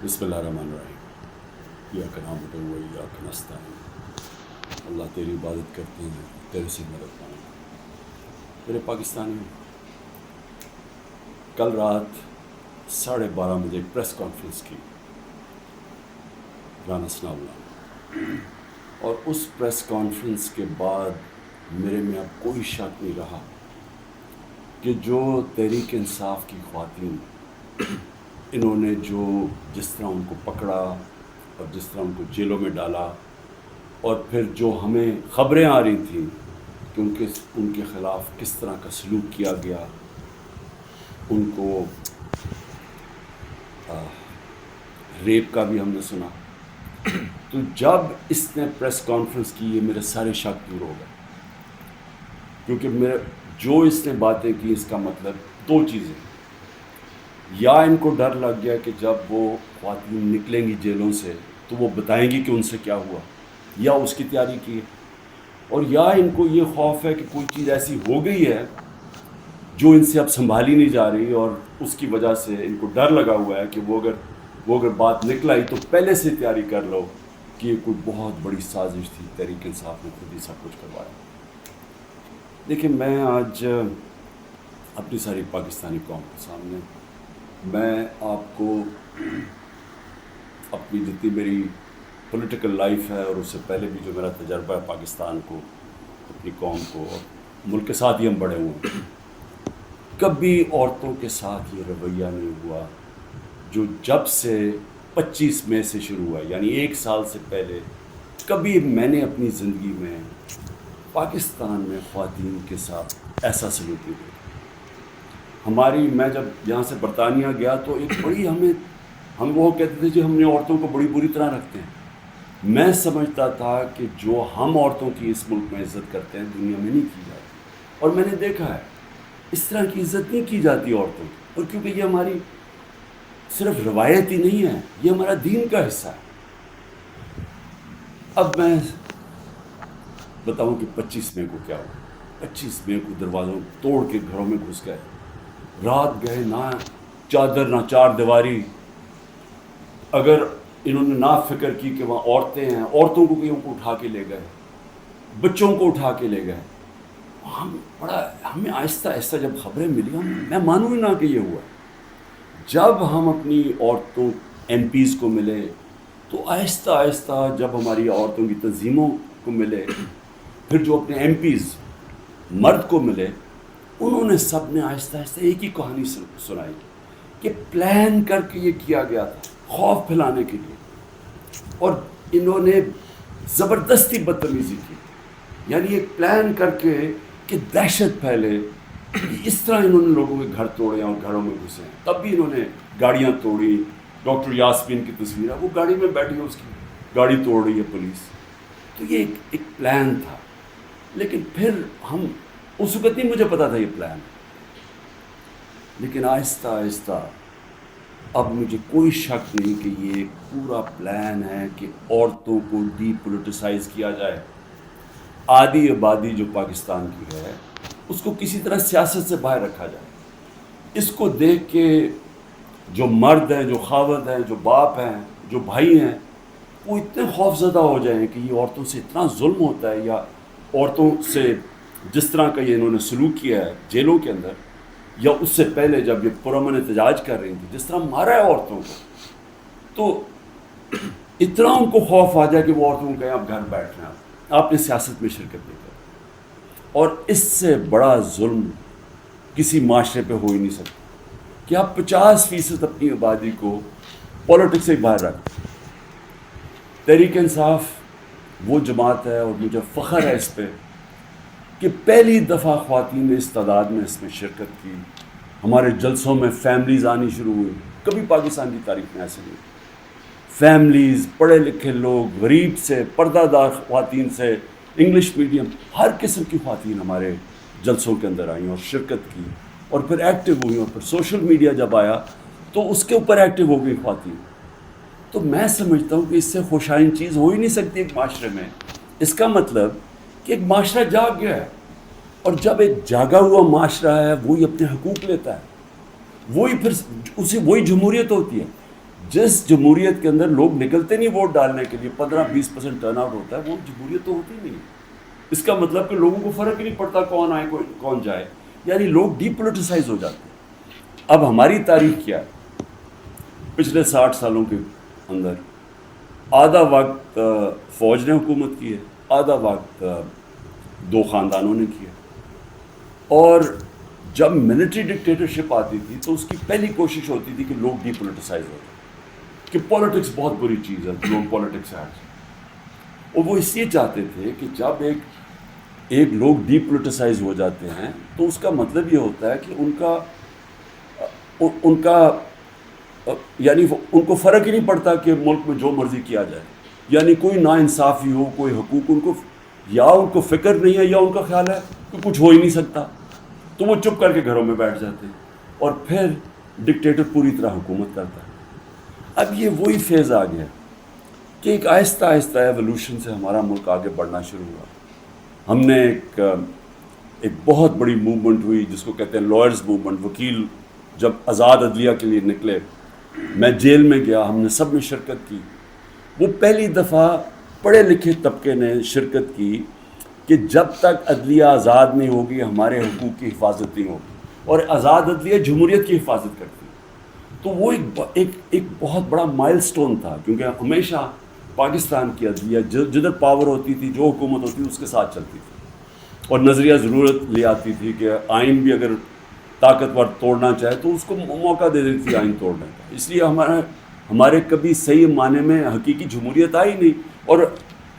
بسم اللہ الرحمن الرحیم۔ یا نعبد و ایاک نستعین۔ اللہ تیری عبادت کرتے ہیں، تیرے سے مدد مانگتے ہیں۔ میرے پاکستانی، کل رات 12:30 بجے ایک پریس کانفرنس کی رانا ثناءاللہ نے، اور اس پریس کانفرنس کے بعد میرے میں اب کوئی شک نہیں رہا کہ جو تحریک انصاف کی خواتین، انہوں نے جس طرح ان کو پکڑا اور جس طرح ان کو جیلوں میں ڈالا، اور پھر جو ہمیں خبریں آ رہی تھیں کہ ان کے خلاف کس طرح کا سلوک کیا گیا، ان کو ریپ کا بھی ہم نے سنا، تو جب اس نے پریس کانفرنس کی، یہ میرے سارے شک دور ہو گئے، کیونکہ جو اس نے باتیں کی، اس کا مطلب دو چیزیں، یا ان کو ڈر لگ گیا کہ جب وہ خواتین نکلیں گی جیلوں سے تو وہ بتائیں گی کہ ان سے کیا ہوا، یا اس کی تیاری کی ہے، اور یا ان کو یہ خوف ہے کہ کوئی چیز ایسی ہو گئی ہے جو ان سے اب سنبھالی نہیں جا رہی، اور اس کی وجہ سے ان کو ڈر لگا ہوا ہے کہ وہ اگر بات نکل آئی تو پہلے سے تیاری کر لو کہ یہ کوئی بہت بڑی سازش تھی، تحریک انصاف نے خود ہی سب کچھ کروایا۔ لیکن میں آج اپنی ساری پاکستانی قوم کے سامنے، میں آپ کو اپنی جتنی میری پولیٹیکل لائف ہے، اور اس سے پہلے بھی جو میرا تجربہ ہے پاکستان کو، اپنی قوم کو، اور ملک کے ساتھ ہی ہم بڑے ہوئے ہیں، کبھی عورتوں کے ساتھ یہ رویہ نہیں ہوا جو جب سے 25 مئی سے شروع ہوا، یعنی 1 سال سے پہلے کبھی میں نے اپنی زندگی میں پاکستان میں خواتین کے ساتھ ایسا سلوک نہیں دیکھا۔ میں جب یہاں سے برطانیہ گیا تو ایک بڑی ہم وہ کہتے تھے جی ہم نے عورتوں کو بڑی بری طرح رکھتے ہیں۔ میں سمجھتا تھا کہ جو ہم عورتوں کی اس ملک میں عزت کرتے ہیں دنیا میں نہیں کی جاتی، اور میں نے دیکھا ہے اس طرح کی عزت نہیں کی جاتی عورتوں کی، اور کیونکہ یہ ہماری صرف روایت ہی نہیں ہے، یہ ہمارا دین کا حصہ ہے۔ اب میں بتاؤں کہ 25 مئی کو کیا ہوا۔ 25 مئی کو دروازوں توڑ کے گھروں میں گھس گئے، رات گئے، نہ چادر نہ چار دیواری، اگر انہوں نے نہ فکر کی کہ وہاں عورتیں ہیں، عورتوں کو کہیں اٹھا کے لے گئے، بچوں کو اٹھا کے لے گئے۔ ہمیں آہستہ آہستہ جب خبریں ملی، میں مانوں ہی نہ کہ یہ ہوا۔ جب ہم اپنی عورتوں ایم پیز کو ملے، تو آہستہ آہستہ جب ہماری عورتوں کی تنظیموں کو ملے، پھر جو اپنے ایم پیز مرد کو ملے، انہوں نے سب نے آہستہ آہستہ ایک ہی کہانی سنائی کہ پلان کر کے یہ کیا گیا تھا خوف پھیلانے کے لیے، اور انہوں نے زبردستی بدتمیزی کی، یعنی ایک پلان کر کے کہ دہشت پھیلے، اس طرح انہوں نے لوگوں کے گھر توڑے اور گھروں میں گھسے۔ تب بھی انہوں نے گاڑیاں توڑی۔ ڈاکٹر یاسمین کی تصویر ہے، وہ گاڑی میں بیٹھی ہے، اس کی گاڑی توڑ رہی ہے پولیس۔ تو یہ ایک پلان تھا، لیکن پھر اس وقت نہیں مجھے پتا تھا یہ پلان، لیکن آہستہ آہستہ اب مجھے کوئی شک نہیں کہ یہ ایک پورا پلان ہے کہ عورتوں کو ڈی پولیٹیسائز کیا جائے۔ آدھی آبادی جو پاکستان کی ہے اس کو کسی طرح سیاست سے باہر رکھا جائے۔ اس کو دیکھ کے جو مرد ہیں، جو خاوند ہیں، جو باپ ہیں، جو بھائی ہیں، وہ اتنے خوف زدہ ہو جائیں کہ یہ عورتوں سے اتنا ظلم ہوتا ہے، یا عورتوں سے جس طرح کا یہ انہوں نے سلوک کیا ہے جیلوں کے اندر، یا اس سے پہلے جب یہ پرامن احتجاج کر رہی تھی جس طرح مارا ہے عورتوں کو، تو اتنا ان کو خوف آ جائے کہ وہ عورتوں کو کہیں آپ گھر بیٹھنا، آپ نے سیاست میں شرکت نہیں کریں۔ اور اس سے بڑا ظلم کسی معاشرے پہ ہو ہی نہیں سکتا کہ آپ 50% اپنی آبادی کو پولیٹکس سے باہر رکھیں۔ تحریک انصاف وہ جماعت ہے، اور مجھے فخر ہے اس پہ کہ پہلی دفعہ خواتین نے اس تعداد میں اس میں شرکت کی۔ ہمارے جلسوں میں فیملیز آنی شروع ہوئی، کبھی پاکستان کی تاریخ میں ایسے نہیں۔ فیملیز، پڑھے لکھے لوگ، غریب سے، پردہ دار خواتین سے، انگلش میڈیم، ہر قسم کی خواتین ہمارے جلسوں کے اندر آئیں اور شرکت کی، اور پھر ایکٹیو ہوئی، اور پھر سوشل میڈیا جب آیا تو اس کے اوپر ایکٹیو ہو گئی خواتین۔ تو میں سمجھتا ہوں کہ اس سے خوشائن چیز ہو ہی نہیں سکتی ایک معاشرے میں۔ اس کا مطلب کہ ایک معاشرہ جاگ گیا ہے، اور جب ایک جاگا ہوا معاشرہ ہے وہی اپنے حقوق لیتا ہے، وہی پھر وہی جمہوریت ہوتی ہے۔ جس جمہوریت کے اندر لوگ نکلتے نہیں ووٹ ڈالنے کے لیے، 15-20% ٹرن آؤٹ ہوتا ہے، وہ جمہوریت تو ہوتی نہیں ہے۔ اس کا مطلب کہ لوگوں کو فرق ہی نہیں پڑتا کون آئے کون جائے، یعنی لوگ ڈی پولیٹیسائز ہو جاتے ہیں۔ اب ہماری تاریخ کیا ہے؟ پچھلے 60 سالوں کے اندر آدھا وقت فوج نے حکومت کی ہے، آدھا وقت دو خاندانوں نے کیا، اور جب ملٹری ڈکٹیٹرشپ آتی تھی تو اس کی پہلی کوشش ہوتی تھی کہ لوگ ڈی پولیٹیسائز ہو جائیں، کہ پولیٹکس بہت بری چیز ہے، لوگ پولیٹکس سے ہٹ جائیں۔ اور وہ اس لیے چاہتے تھے کہ جب ایک لوگ ڈی پولیٹیسائز ہو جاتے ہیں تو اس کا مطلب یہ ہوتا ہے کہ ان کا یعنی ان کو فرق ہی نہیں پڑتا کہ ملک میں جو مرضی کیا جائے، یعنی کوئی ناانصافی ہو، کوئی حقوق ان کو فکر نہیں ہے، یا ان کا خیال ہے کہ کچھ ہو ہی نہیں سکتا، تو وہ چپ کر کے گھروں میں بیٹھ جاتے ہیں، اور پھر ڈکٹیٹر پوری طرح حکومت کرتا ہے۔ اب یہ وہی فیز آ گیا کہ ایک آہستہ آہستہ ایولیوشن سے ہمارا ملک آگے بڑھنا شروع ہوا۔ ہم نے ایک بہت بڑی موومنٹ ہوئی جس کو کہتے ہیں لائرز موومنٹ، وکیل جب آزاد عدلیہ کے لیے نکلے، میں جیل میں گیا، ہم نے سب نے شرکت کی۔ وہ پہلی دفعہ پڑھے لکھے طبقے نے شرکت کی کہ جب تک عدلیہ آزاد نہیں ہوگی ہمارے حقوق کی حفاظت نہیں ہوگی، اور آزاد عدلیہ جمہوریت کی حفاظت کرتی ہے۔ تو وہ ایک بہت بڑا مائل سٹون تھا، کیونکہ ہمیشہ پاکستان کی عدلیہ جدھر پاور ہوتی تھی، جو حکومت ہوتی تھی اس کے ساتھ چلتی تھی، اور نظریہ ضرورت لے آتی تھی کہ آئین بھی اگر طاقتور توڑنا چاہے تو اس کو موقع دے دیتی تھی آئین توڑنے کا۔ اس لیے ہمارے کبھی صحیح معنی میں حقیقی جمہوریت آئی نہیں، اور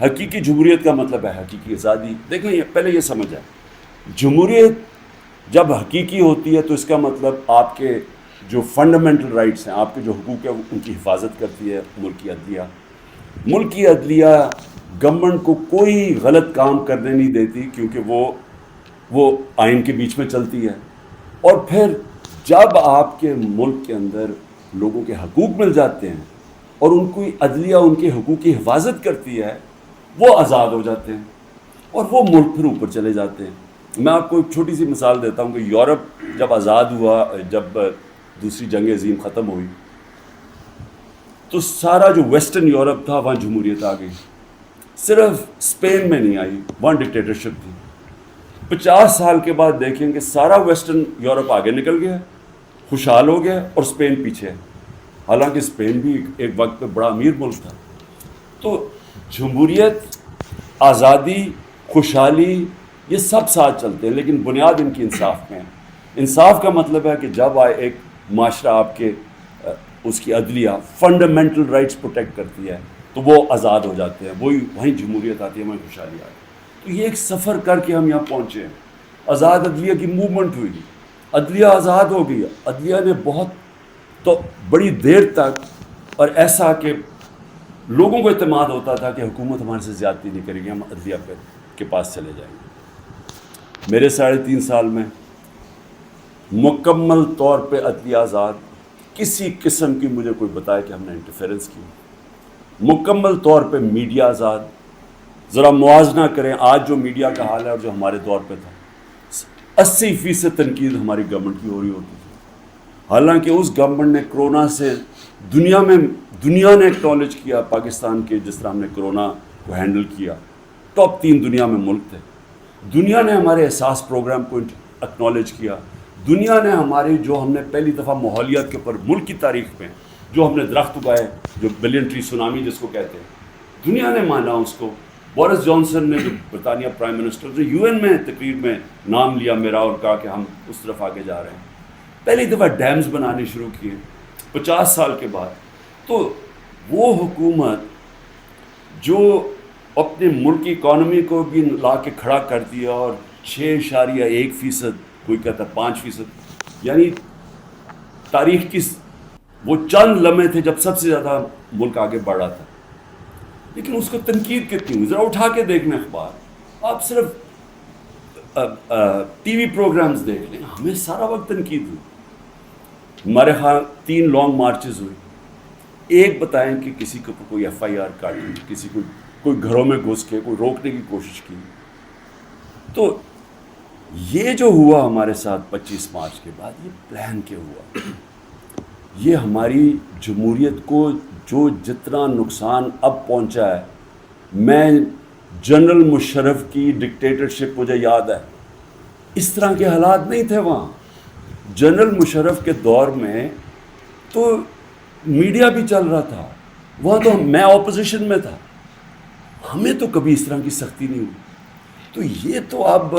حقیقی جمہوریت کا مطلب ہے حقیقی آزادی۔ دیکھیں پہلے یہ سمجھ آئے، جمہوریت جب حقیقی ہوتی ہے تو اس کا مطلب آپ کے جو فنڈامنٹل رائٹس ہیں، آپ کے جو حقوق ہیں، ان کی حفاظت کرتی ہے ملک کی عدلیہ۔ ملک کی عدلیہ گورنمنٹ کو کوئی غلط کام کرنے نہیں دیتی، کیونکہ وہ آئین کے بیچ میں چلتی ہے۔ اور پھر جب آپ کے ملک کے اندر لوگوں کے حقوق مل جاتے ہیں اور ان کی عدلیہ ان کے حقوق کی حفاظت کرتی ہے، وہ آزاد ہو جاتے ہیں اور وہ ملک پھر اوپر چلے جاتے ہیں۔ میں آپ کو ایک چھوٹی سی مثال دیتا ہوں کہ یورپ جب آزاد ہوا، جب دوسری جنگ عظیم ختم ہوئی، تو سارا جو ویسٹرن یورپ تھا وہاں جمہوریت آ گئی، صرف اسپین میں نہیں آئی، وہاں ڈکٹیٹرشپ تھی۔ 50 سال کے بعد دیکھیں کہ سارا ویسٹرن یورپ آگے نکل گیا، خوشحال ہو گیا، اور اسپین پیچھے ہے، حالانکہ اسپین بھی ایک وقت پہ بڑا امیر ملک تھا۔ تو جمہوریت، آزادی، خوشحالی، یہ سب ساتھ چلتے ہیں، لیکن بنیاد ان کی انصاف میں ہے۔ انصاف کا مطلب ہے کہ جب ایک معاشرہ آپ کے اس کی عدلیہ فنڈامنٹل رائٹس پروٹیکٹ کرتی ہے تو وہ آزاد ہو جاتے ہیں، وہیں جمہوریت آتی ہے، وہیں خوشحالی آتی ہے۔ تو یہ ایک سفر کر کے ہم یہاں پہنچے ہیں۔ آزاد عدلیہ کی موومنٹ ہوئی، عدلیہ آزاد ہو گئی، عدلیہ نے بہت تو بڑی دیر تک، اور ایسا کہ لوگوں کو اعتماد ہوتا تھا کہ حکومت ہمارے سے زیادتی نہیں کرے گی، ہم عدلیہ کے پاس چلے جائیں گے۔ میرے 3.5 سال میں مکمل طور پہ عدلیہ آزاد، کسی قسم کی مجھے کوئی بتائے کہ ہم نے انٹرفیرنس کی، مکمل طور پہ میڈیا آزاد۔ ذرا موازنہ کریں آج جو میڈیا کا حال ہے اور جو ہمارے دور پہ تھا، 80% تنقید ہماری گورنمنٹ کی ہو رہی ہوتی تھی، حالانکہ اس گورنمنٹ نے کرونا سے دنیا نے ایکنالج کیا پاکستان کے، جس طرح ہم نے کرونا کو ہینڈل کیا، ٹاپ 3 دنیا میں ملک تھے۔ دنیا نے ہمارے احساس پروگرام کو ایکنالج کیا، دنیا نے ہمارے جو ہم نے پہلی دفعہ ماحولیات کے اوپر ملک کی تاریخ میں جو ہم نے درخت اگائے، جو بلین ٹری سونامی جس کو کہتے ہیں، دنیا نے مانا اس کو۔ بورس جانسن نے، جو برطانیہ پرائم منسٹر، جو UN میں تقریر میں نام لیا میرا اور کہا کہ ہم اس طرف آگے جا رہے ہیں۔ پہلی دفعہ ڈیمز بنانے شروع کیے 50 سال کے بعد۔ تو وہ حکومت جو اپنے ملک کی اکانومی کو بھی لا کے کھڑا کر دیا، اور 6.1%، کوئی کہتا 5%، یعنی تاریخ کی وہ چند لمحے تھے جب سب سے زیادہ ملک آگے بڑھ رہا تھا، لیکن اس کو تنقید کتنی ہوئی؟ ذرا اٹھا کے دیکھنا اخبار، آپ صرف ٹی وی پروگرامز دیکھ لیں، ہمیں سارا وقت تنقید ہوئی۔ ہمارے ہاں 3 لانگ مارچز ہوئی، ایک بتائیں کہ کسی کو کوئی FIR کاٹی، کسی کو کوئی گھروں میں گھس کے کوئی روکنے کی کوشش کی۔ تو یہ جو ہوا ہمارے ساتھ 25 مارچ کے بعد، یہ پلان کے ہوا۔ یہ ہماری جمہوریت کو جو جتنا نقصان اب پہنچا ہے، میں جنرل مشرف کی ڈکٹیٹرشپ مجھے یاد ہے، اس طرح کے حالات نہیں تھے وہاں. جنرل مشرف کے دور میں تو میڈیا بھی چل رہا تھا، وہاں تو میں اپوزیشن میں تھا، ہمیں تو کبھی اس طرح کی سختی نہیں ہوئی. تو یہ تو اب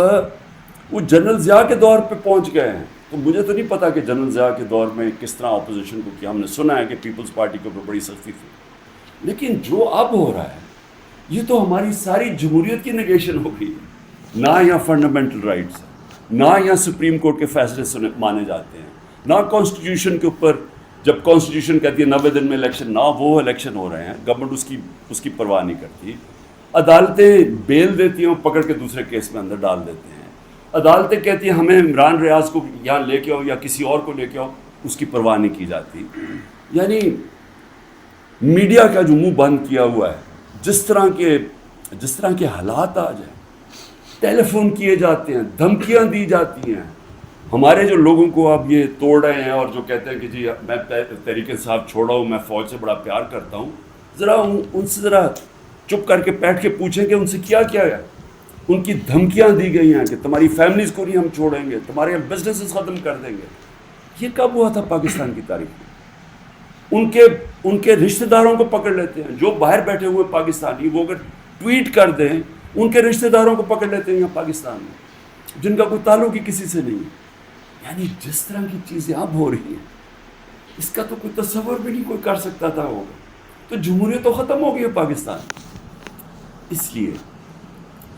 وہ جنرل ضیاء کے دور پہ پہنچ گئے ہیں. تو مجھے تو نہیں پتا کہ جنرل ضیاء کے دور میں کس طرح اپوزیشن کو کیا. ہم نے سنا ہے کہ پیپلز پارٹی کے اوپر بڑی سختی تھی، لیکن جو اب ہو رہا ہے یہ تو ہماری ساری جمہوریت کی نگیشن ہو گئی. نہ یہاں فنڈامنٹل رائٹس ہیں، نہ یہاں سپریم کورٹ کے فیصلے مانے جاتے ہیں، نہ کانسٹیٹیوشن کے اوپر جب کانسٹیٹیوشن کہتی ہے 90 دن میں الیکشن، نہ وہ الیکشن ہو رہے ہیں. گورنمنٹ اس کی پرواہ نہیں کرتی. عدالتیں بیل دیتی ہیں، پکڑ کے دوسرے کیس میں اندر ڈال دیتے ہیں. عدالتیں کہتی ہیں ہمیں عمران ریاض کو یہاں لے کے آؤ یا کسی اور کو لے کے آؤ، اس کی پرواہ نہیں کی جاتی. یعنی میڈیا کا جو منہ بند کیا ہوا ہے، جس طرح کے حالات آ جائیں، ٹیلی فون کیے جاتے ہیں، دھمکیاں دی جاتی ہیں. ہمارے جو لوگوں کو اب یہ توڑ رہے ہیں اور جو کہتے ہیں کہ جی میں تحریک انصاف چھوڑا ہوں، میں فوج سے بڑا پیار کرتا ہوں، ذرا ان سے ذرا چپ کر کے بیٹھ کے پوچھیں کہ ان سے کیا کیا ہے. ان کی دھمکیاں دی گئی ہیں کہ تمہاری فیملیز کو نہیں ہم چھوڑیں گے، تمہارے بزنسز ختم کر دیں گے. یہ کب ہوا تھا پاکستان کی تاریخ میں؟ ان کے رشتہ داروں کو پکڑ لیتے ہیں، جو باہر بیٹھے ہوئے پاکستانی، وہ اگر ٹویٹ کر دیں ان کے رشتہ داروں کو پکڑ لیتے ہیں یہاں پاکستان میں، جن کا کوئی تعلق ہی کسی سے نہیں ہے. یعنی جس طرح کی چیزیں اب ہو رہی ہیں، اس کا تو کوئی تصور بھی نہیں کوئی کر سکتا تھا ہوگا. تو جمہوریت تو ختم ہو گئی ہے پاکستان. اس لیے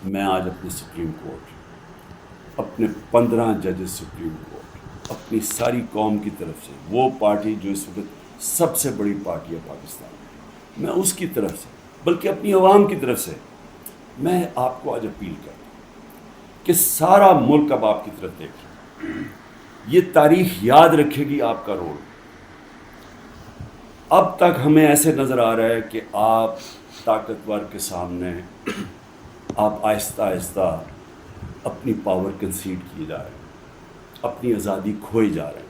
میں آج اپنے سپریم کورٹ، اپنے 15 ججز سپریم کورٹ، اپنی ساری قوم کی طرف سے، وہ پارٹی جو اس وقت سب سے بڑی پارٹی ہے پاکستان میں اس کی طرف سے، بلکہ اپنی عوام کی طرف سے میں آپ کو آج اپیل کرتا ہوں کہ سارا ملک اب آپ کی طرف دیکھ رہا ہے. یہ تاریخ یاد رکھے گی آپ کا رول. اب تک ہمیں ایسے نظر آ رہا ہے کہ آپ طاقتور کے سامنے آپ آہستہ آہستہ اپنی پاور کنسیڈ کیے جا رہے ہیں، اپنی آزادی کھوئے جا رہے ہیں.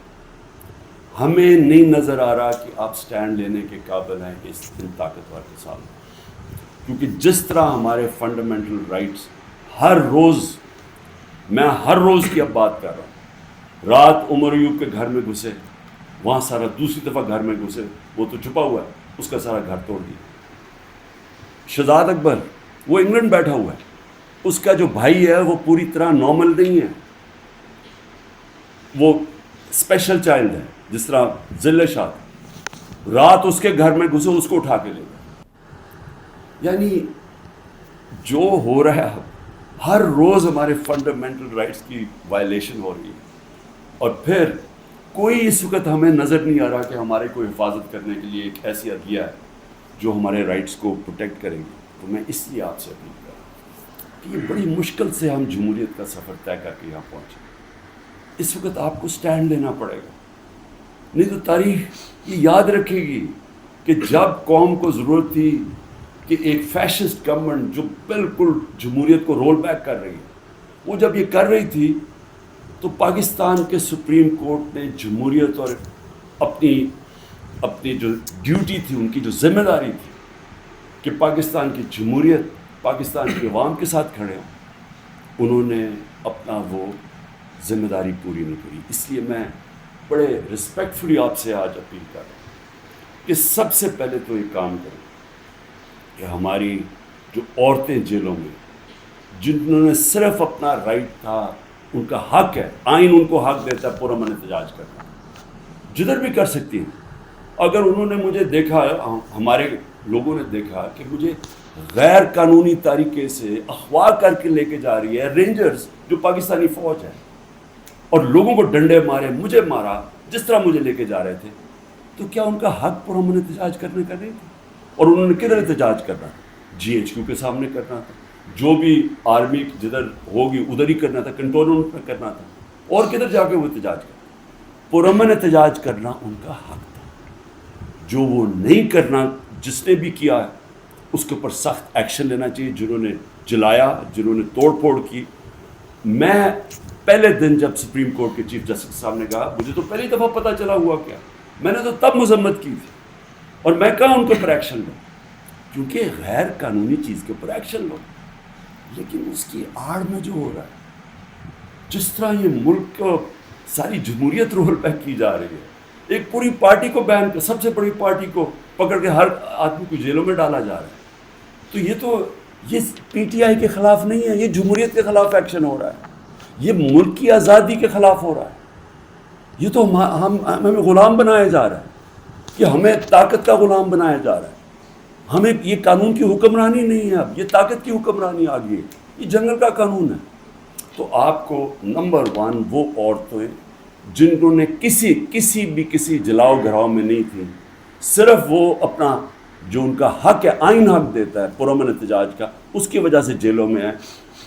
ہمیں نہیں نظر آ رہا کہ آپ سٹینڈ لینے کے قابل ہیں ان طاقتور کے سامنے. کیونکہ جس طرح ہمارے فنڈامنٹل رائٹس ہر روز، میں ہر روز کی اب بات کر رہا ہوں، رات عمر ایوب کے گھر میں گھسے، وہاں سارا دوسری دفعہ گھر میں گھسے، وہ تو چھپا ہوا ہے، اس کا سارا گھر توڑ دیا. شہزاد اکبر وہ انگلینڈ بیٹھا ہوا ہے، اس کا جو بھائی ہے وہ پوری طرح نارمل نہیں ہے، وہ اسپیشل چائلڈ ہے. جس طرح ذل شاہ، رات اس کے گھر میں گھسے، اس کو اٹھا کے لے گئے. یعنی جو ہو رہا ہے ہر روز ہمارے فنڈامنٹل رائٹس کی وائلیشن ہو رہی ہے. اور پھر کوئی اس وقت ہمیں نظر نہیں آ رہا کہ ہمارے کو حفاظت کرنے کے لیے ایک ایسی عدلیہ ہے جو ہمارے رائٹس کو پروٹیکٹ کرے گی. تو میں اس لیے آپ سے اپیل کر رہا ہوں کہ یہ بڑی مشکل سے ہم جمہوریت کا سفر طے کر کے یہاں پہنچے. اس وقت آپ کو سٹینڈ لینا پڑے گا، نہیں تو تاریخ یہ یاد رکھے گی کہ جب قوم کو ضرورت تھی کہ ایک فیشسٹ گورنمنٹ جو بالکل جمہوریت کو رول بیک کر رہی ہے، وہ جب یہ کر رہی تھی تو پاکستان کے سپریم کورٹ نے جمہوریت اور اپنی جو ڈیوٹی تھی، ان کی جو ذمہ داری تھی کہ پاکستان کی جمہوریت، پاکستان کی عوام کے ساتھ کھڑے ہوں، انہوں نے اپنا وہ ذمہ داری پوری نہیں کری. اس لیے میں بڑے رسپیکٹفلی آپ سے آج اپیل کر رہا ہوں کہ سب سے پہلے تو یہ کام کریں کہ ہماری جو عورتیں جیلوں میں، جنہوں نے صرف اپنا رائٹ تھا، ان کا حق ہے، آئین ان کو حق دیتا ہے پرامن احتجاج کرنا، جدھر بھی کر سکتی ہیں. اگر انہوں نے مجھے دیکھا، ہمارے لوگوں نے دیکھا کہ مجھے غیر قانونی طریقے سے اغوا کر کے لے کے جا رہی ہے رینجرز جو پاکستانی فوج ہے، اور لوگوں کو ڈنڈے مارے، مجھے مارا، جس طرح مجھے لے کے جا رہے تھے، تو کیا ان کا حق پرامن احتجاج کرنے کا نہیں تھا؟ اور انہوں نے کدھر احتجاج کرنا تھا؟ جی ایچ کیو کے سامنے کرنا تھا، جو بھی آرمی جدھر ہوگی ادھر ہی کرنا تھا، کنٹرول روم پہ کرنا تھا، اور کدھر جا کے وہ احتجاج کرنا؟ پرامن احتجاج کرنا ان کا حق تھا. جو وہ نہیں کرنا، جس نے بھی کیا ہے اس کے اوپر سخت ایکشن لینا چاہیے. جنہوں نے جلایا، جنہوں نے توڑ پھوڑ کی. میں پہلے دن جب سپریم کورٹ کے چیف جسٹس صاحب نے کہا، مجھے تو پہلی دفعہ پتہ چلا ہوا کیا میں نے تو تب مذمت کی تھی، اور میں کہا ان کے اوپر ایکشن لو، کیونکہ غیر قانونی چیز کے اوپر ایکشن لو. لیکن اس کی آڑ میں جو ہو رہا ہے، جس طرح یہ ملک کو ساری جمہوریت رول بیک کی جا رہی ہے، ایک پوری پارٹی کو بین کر، سب سے بڑی پارٹی کو پکڑ کے ہر آدمی کو جیلوں میں ڈالا جا رہا ہے، تو یہ پی ٹی آئی کے خلاف نہیں ہے، یہ جمہوریت کے خلاف ایکشن ہو رہا ہے، یہ ملک کی آزادی کے خلاف ہو رہا ہے. یہ تو ہمیں غلام بنایا جا رہا ہے، کہ ہمیں طاقت کا غلام بنایا جا رہا ہے. ہمیں یہ قانون کی حکمرانی نہیں ہے، اب یہ طاقت کی حکمرانی آ گئی ہے، یہ جنگل کا قانون ہے. تو آپ کو نمبر 1 وہ عورتیں جنہوں نے کسی جلاؤ گھراؤ میں نہیں تھیں، صرف وہ اپنا جو ان کا حق ہے، آئین حق دیتا ہے پرامن احتجاج کا، اس کی وجہ سے جیلوں میں ہیں.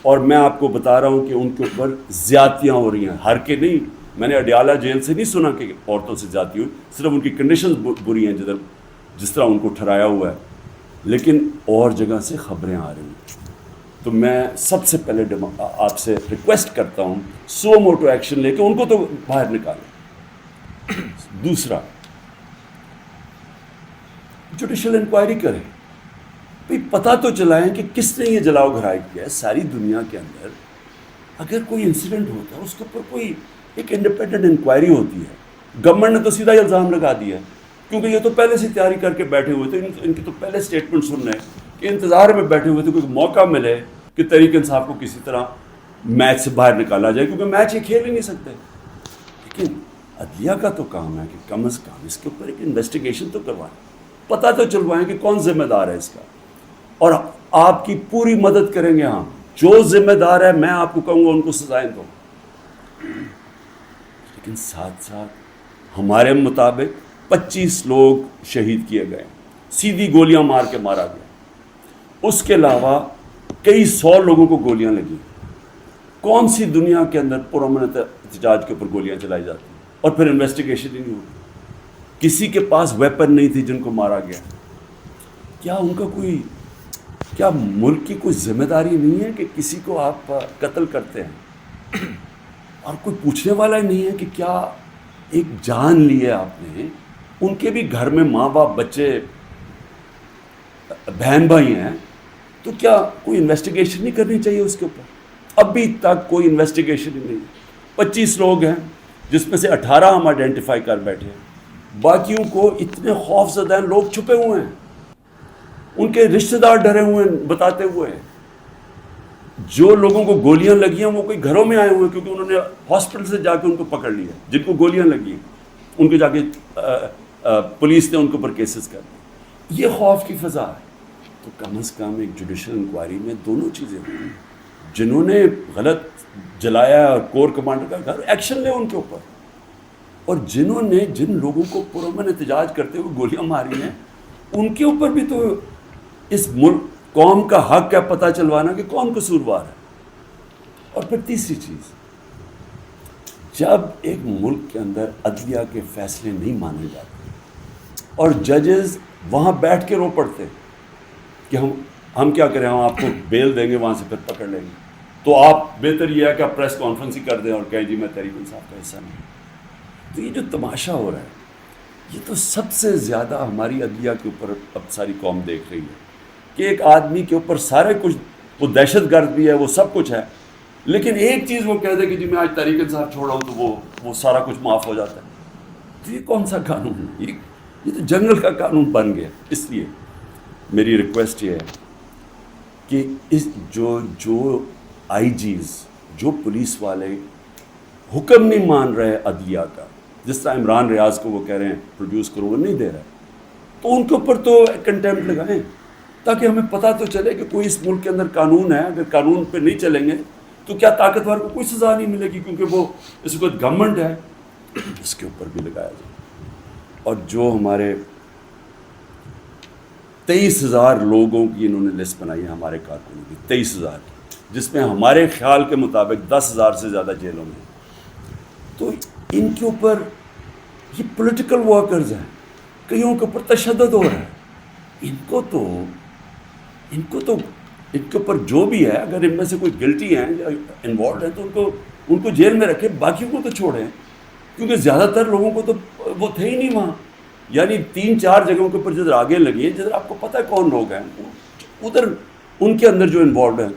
اور میں آپ کو بتا رہا ہوں کہ ان کے اوپر زیادتیاں ہو رہی ہیں، ہر کے نہیں. میں نے اڈیالہ جیل سے نہیں سنا کہ عورتوں سے زیادتی ہوئی، صرف ان کی کنڈیشنز بری ہیں جس طرح ان کو ٹھہرایا ہوا ہے، لیکن اور جگہ سے خبریں آ رہی ہیں. تو میں سب سے پہلے آپ سے ریکویسٹ کرتا ہوں، سو موٹو ایکشن لے کے ان کو تو باہر نکالیں. دوسرا، جوڈیشل انکوائری کریں، بھئی پتہ تو چلائیں کہ کس نے یہ جلاؤ گھرائی کیا ہے. ساری دنیا کے اندر اگر کوئی انسیڈنٹ ہوتا ہے، اس کے اوپر کوئی ایک انڈیپینڈنٹ انکوائری ہوتی ہے. گورنمنٹ نے تو سیدھا الزام لگا دیا ہے، کیونکہ یہ تو پہلے سے تیاری کر کے بیٹھے ہوئے تھے. ان کی تو پہلے سٹیٹمنٹ سن رہے ہیں کہ انتظار میں بیٹھے ہوئے تھے کوئی موقع ملے کہ تحریک انصاف کو کسی طرح میچ سے باہر نکالا جائے، کیونکہ میچ یہ کھیل ہی نہیں سکتے. لیکن عدلیہ کا تو کام ہے کہ کم از کم اس کے اوپر ایک انویسٹیگیشن تو کروائیں، پتہ تو چلوائیں کہ کون ذمہ دار ہے اس کا. اور آپ کی پوری مدد کریں گے ہم، جو ذمہ دار ہے میں آپ کو کہوں گا ان کو سزائیں دو. لیکن ساتھ ساتھ ہمارے مطابق 25 لوگ شہید کیے گئے، سیدھی گولیاں مار کے مارا گیا. اس کے علاوہ کئی 100 لوگوں کو گولیاں لگی. کون سی دنیا کے اندر پرامن احتجاج کے اوپر گولیاں چلائی جاتی ہیں اور پھر انویسٹیگیشن ہی نہیں ہوتی؟ کسی کے پاس ویپن نہیں تھی جن کو مارا گیا. کیا ان کا کیا ملک کی کوئی ذمہ داری نہیں ہے کہ کسی کو آپ قتل کرتے ہیں اور کوئی پوچھنے والا ہی نہیں ہے کہ کیا ایک جان لی ہے آپ نے؟ ان کے بھی گھر میں ماں باپ، بچے، بہن بھائی ہیں، تو کیا کوئی انویسٹیگیشن نہیں کرنی چاہیے اس کے اوپر؟ ابھی تک کوئی انویسٹیگیشن ہی نہیں. 25 لوگ ہیں جس میں سے 18 ہم آئیڈینٹیفائی کر بیٹھے ہیں، باقیوں کو اتنے خوف زدہ ہیں، لوگ چھپے ہوئے ہیں، ان کے رشتہ دار ڈرے ہوئے ہیں بتاتے ہوئے. جو لوگوں کو گولیاں لگی ہیں وہ کوئی گھروں میں آئے ہوئے ہیں، کیونکہ انہوں نے ہاسپٹل سے جا کے ان کو پکڑ لیا. جن کو گولیاں لگی ان کو جا کے پولیس نے ان کے اوپر کیسز کر دی. یہ خوف کی فضا ہے. تو کم از کم ایک جوڈیشل انکوائری میں دونوں چیزیں ہوئی. جنہوں نے غلط جلایا اور کور کمانڈر کا گھر، ایکشن لے ان کے اوپر. اور جنہوں نے جن لوگوں کو پرامن احتجاج کرتے ہوئے گولیاں ماری ہیں، ان کے اوپر بھی تو اس ملک قوم کا حق ہے پتہ چلوانا کہ کون قصوروار ہے. اور پھر تیسری چیز، جب ایک ملک کے اندر عدلیہ کے فیصلے نہیں مانے جاتے اور ججز وہاں بیٹھ کے رو پڑتے کہ ہم کیا کریں، ہم آپ کو بیل دیں گے، وہاں سے پھر پکڑ لیں گے، تو آپ بہتر یہ ہے کہ آپ پریس کانفرنس ہی کر دیں اور کہیں جی میں تحریک انصاف کا حصہ نہیں. تو یہ جو تماشا ہو رہا ہے، یہ تو سب سے زیادہ ہماری عدلیہ کے اوپر اب ساری قوم دیکھ رہی ہے کہ ایک آدمی کے اوپر سارے کچھ، وہ دہشت گرد بھی ہے، وہ سب کچھ ہے، لیکن ایک چیز وہ کہہ دے کہ جی میں آج تحریک انصاف چھوڑا ہوں تو وہ سارا کچھ معاف ہو جاتا ہے. تو یہ کون سا قانون ہے؟ یہ تو جنگل کا قانون بن گیا. اس لیے میری ریکویسٹ یہ ہے کہ اس جو آئی جیز، جو پولیس والے حکم نہیں مان رہے عدلیہ کا، جس طرح عمران ریاض کو وہ کہہ رہے ہیں پروڈیوس کرو، وہ نہیں دے رہے، تو ان کے اوپر تو کنٹیمپٹ لگائیں تاکہ ہمیں پتہ تو چلے کہ کوئی اس ملک کے اندر قانون ہے. اگر قانون پہ نہیں چلیں گے تو کیا طاقتور کو کوئی سزا نہیں ملے گی، کیونکہ وہ اس وقت گورنمنٹ ہے. اس کے اوپر بھی لگایا جائے. اور جو ہمارے 23,000 لوگوں کی انہوں نے لسٹ بنائی ہے ہمارے کارکنوں کی، 23,000 کی، جس میں ہمارے خیال کے مطابق 10,000 سے زیادہ جیلوں میں. تو ان کے اوپر یہ پولیٹیکل ورکرز ہیں، کئیوں کے اوپر تشدد ہو رہا ہے. ان کے اوپر جو بھی ہے، اگر ان میں سے کوئی گلٹی ہیں یا انوالوڈ ہیں تو ان کو جیل میں رکھے، باقیوں کو تو چھوڑیں، کیونکہ زیادہ تر لوگوں کو تو وہ تھے ہی نہیں وہاں. یعنی 3-4 جگہوں کے اوپر جدھر آگے لگی ہیں، جدھر آپ کو پتہ ہے کون لوگ ہیں، ادھر ان کے اندر جو انوالوڈ ہیں.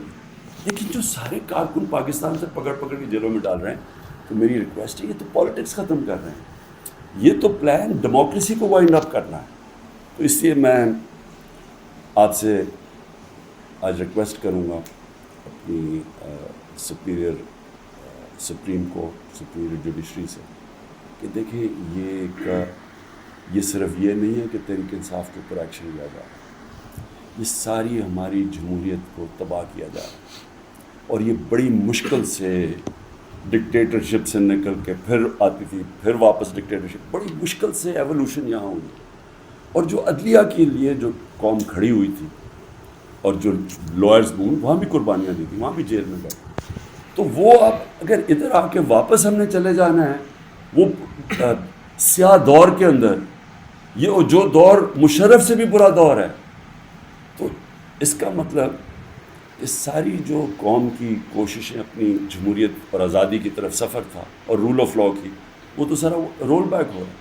لیکن جو سارے کارکن پاکستان سے پکڑ کے جیلوں میں ڈال رہے ہیں، تو میری ریکویسٹ ہے، یہ تو پالیٹکس ختم کر رہے ہیں، یہ تو پلان ڈیموکریسی کو وائنڈ اپ کرنا ہے. تو اس لیے میں آپ سے آج ریکویسٹ کروں گا اپنی سپریم جوڈیشری سے کہ دیکھیں یہ صرف یہ نہیں ہے کہ تحریک انصاف کے اوپر ایکشن لیا جا رہا ہے، یہ ساری ہماری جمہوریت کو تباہ کیا جا رہا ہے. اور یہ بڑی مشکل سے ڈکٹیٹرشپ سے نکل کے پھر آتی تھی، پھر واپس ڈکٹیٹرشپ، بڑی مشکل سے ایولیوشن یہاں ہوئی. اور جو عدلیہ کے لیے جو قوم کھڑی ہوئی تھی اور جو لائرز وہاں بھی قربانیاں دی تھیں، وہاں بھی جیل میں گئے. تو وہ اب اگر ادھر آ کے واپس ہم نے چلے جانا ہے وہ سیاہ دور کے اندر، یہ جو دور مشرف سے بھی برا دور ہے، تو اس کا مطلب اس ساری جو قوم کی کوششیں اپنی جمہوریت اور آزادی کی طرف سفر تھا اور رول آف لاء کی، وہ تو سارا رول بیک ہو رہا ہے.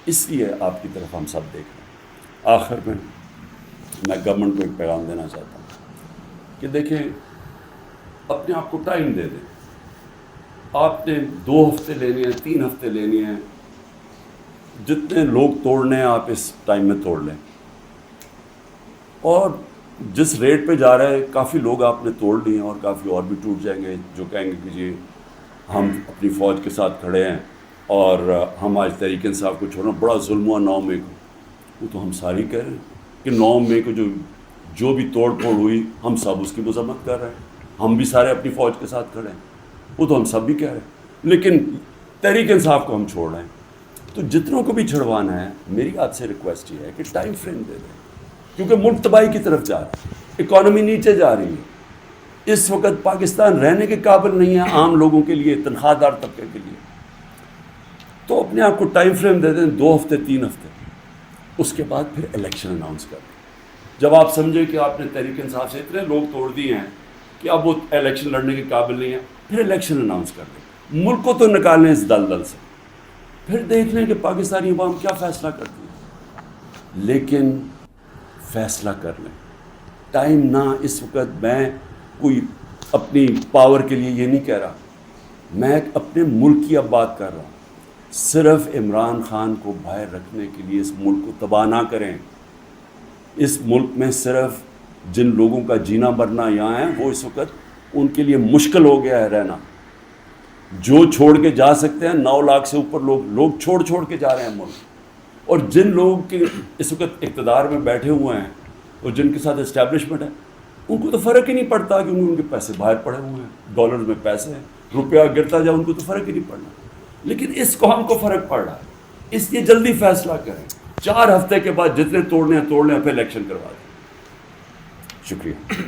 اس لیے آپ کی طرف ہم سب دیکھ رہے ہیں. آخر میں گورنمنٹ کو ایک پیغام دینا چاہتا ہوں کہ دیکھیں، اپنے آپ کو ٹائم دے دیں. آپ نے 2 ہفتے لینے ہیں، 3 ہفتے لینے ہیں، جتنے لوگ توڑنے ہیں آپ اس ٹائم میں توڑ لیں. اور جس ریٹ پہ جا رہا ہے کافی لوگ آپ نے توڑ لیے ہیں اور کافی اور بھی ٹوٹ جائیں گے جو کہیں گے کہ جی ہم اپنی فوج کے ساتھ کھڑے ہیں اور ہم آج تحریک انصاف کو چھوڑنا، بڑا ظلم ہوا 9 مئی کو. وہ تو ہم ساری کہہ رہے ہیں کہ 9 مئی کو جو بھی توڑ پھوڑ ہوئی ہم سب اس کی مذمت کر رہے ہیں، ہم بھی سارے اپنی فوج کے ساتھ کھڑے ہیں، وہ تو ہم سب بھی کہہ رہے ہیں، لیکن تحریک انصاف کو ہم چھوڑ رہے ہیں. تو جتنوں کو بھی چھڑوانا ہے، میری آپ سے ریکویسٹ یہ ہے کہ ٹائم فریم دے دیں، کیونکہ ملک تباہی کی طرف جا رہا ہے، اکانومی نیچے جا رہی ہے. اس وقت پاکستان رہنے کے قابل نہیں ہے عام لوگوں کے لیے، تنخواہ دار طبقے کے لیے. تو اپنے آپ کو ٹائم فریم دے دیں، 2 ہفتے 3 ہفتے، اس کے بعد پھر الیکشن اناؤنس کر دیں. جب آپ سمجھیں کہ آپ نے تحریک انصاف سے اتنے لوگ توڑ دیے ہیں کہ اب وہ الیکشن لڑنے کے قابل نہیں ہیں، پھر الیکشن اناؤنس کر دیں. ملک کو تو نکالیں اس دلدل سے، پھر دیکھ لیں کہ پاکستانی عوام کیا فیصلہ کرتی ہے، لیکن فیصلہ کر لیں. ٹائم نہ اس وقت، میں کوئی اپنی پاور کے لیے یہ نہیں کہہ رہا، میں اپنے ملک کی اب بات کر رہا ہوں. صرف عمران خان کو باہر رکھنے کے لیے اس ملک کو تباہ نہ کریں. اس ملک میں صرف جن لوگوں کا جینا مرنا یہاں ہے، وہ اس وقت ان کے لیے مشکل ہو گیا ہے رہنا. جو چھوڑ کے جا سکتے ہیں، 9 لاکھ سے اوپر لوگ چھوڑ کے جا رہے ہیں ملک. اور جن لوگوں کے اس وقت اقتدار میں بیٹھے ہوئے ہیں اور جن کے ساتھ اسٹیبلشمنٹ ہے، ان کو تو فرق ہی نہیں پڑتا کہ ان کے پیسے باہر پڑے ہوئے ہیں، ڈالر میں پیسے ہیں، روپیہ گرتا جائے ان کو تو فرق ہی نہیں پڑنا. لیکن اس قوم کو فرق پڑ رہا ہے، اس لیے جلدی فیصلہ کریں. 4 ہفتے کے بعد جتنے توڑنے ہیں توڑ لیں، پھر الیکشن کروا دیں. شکریہ.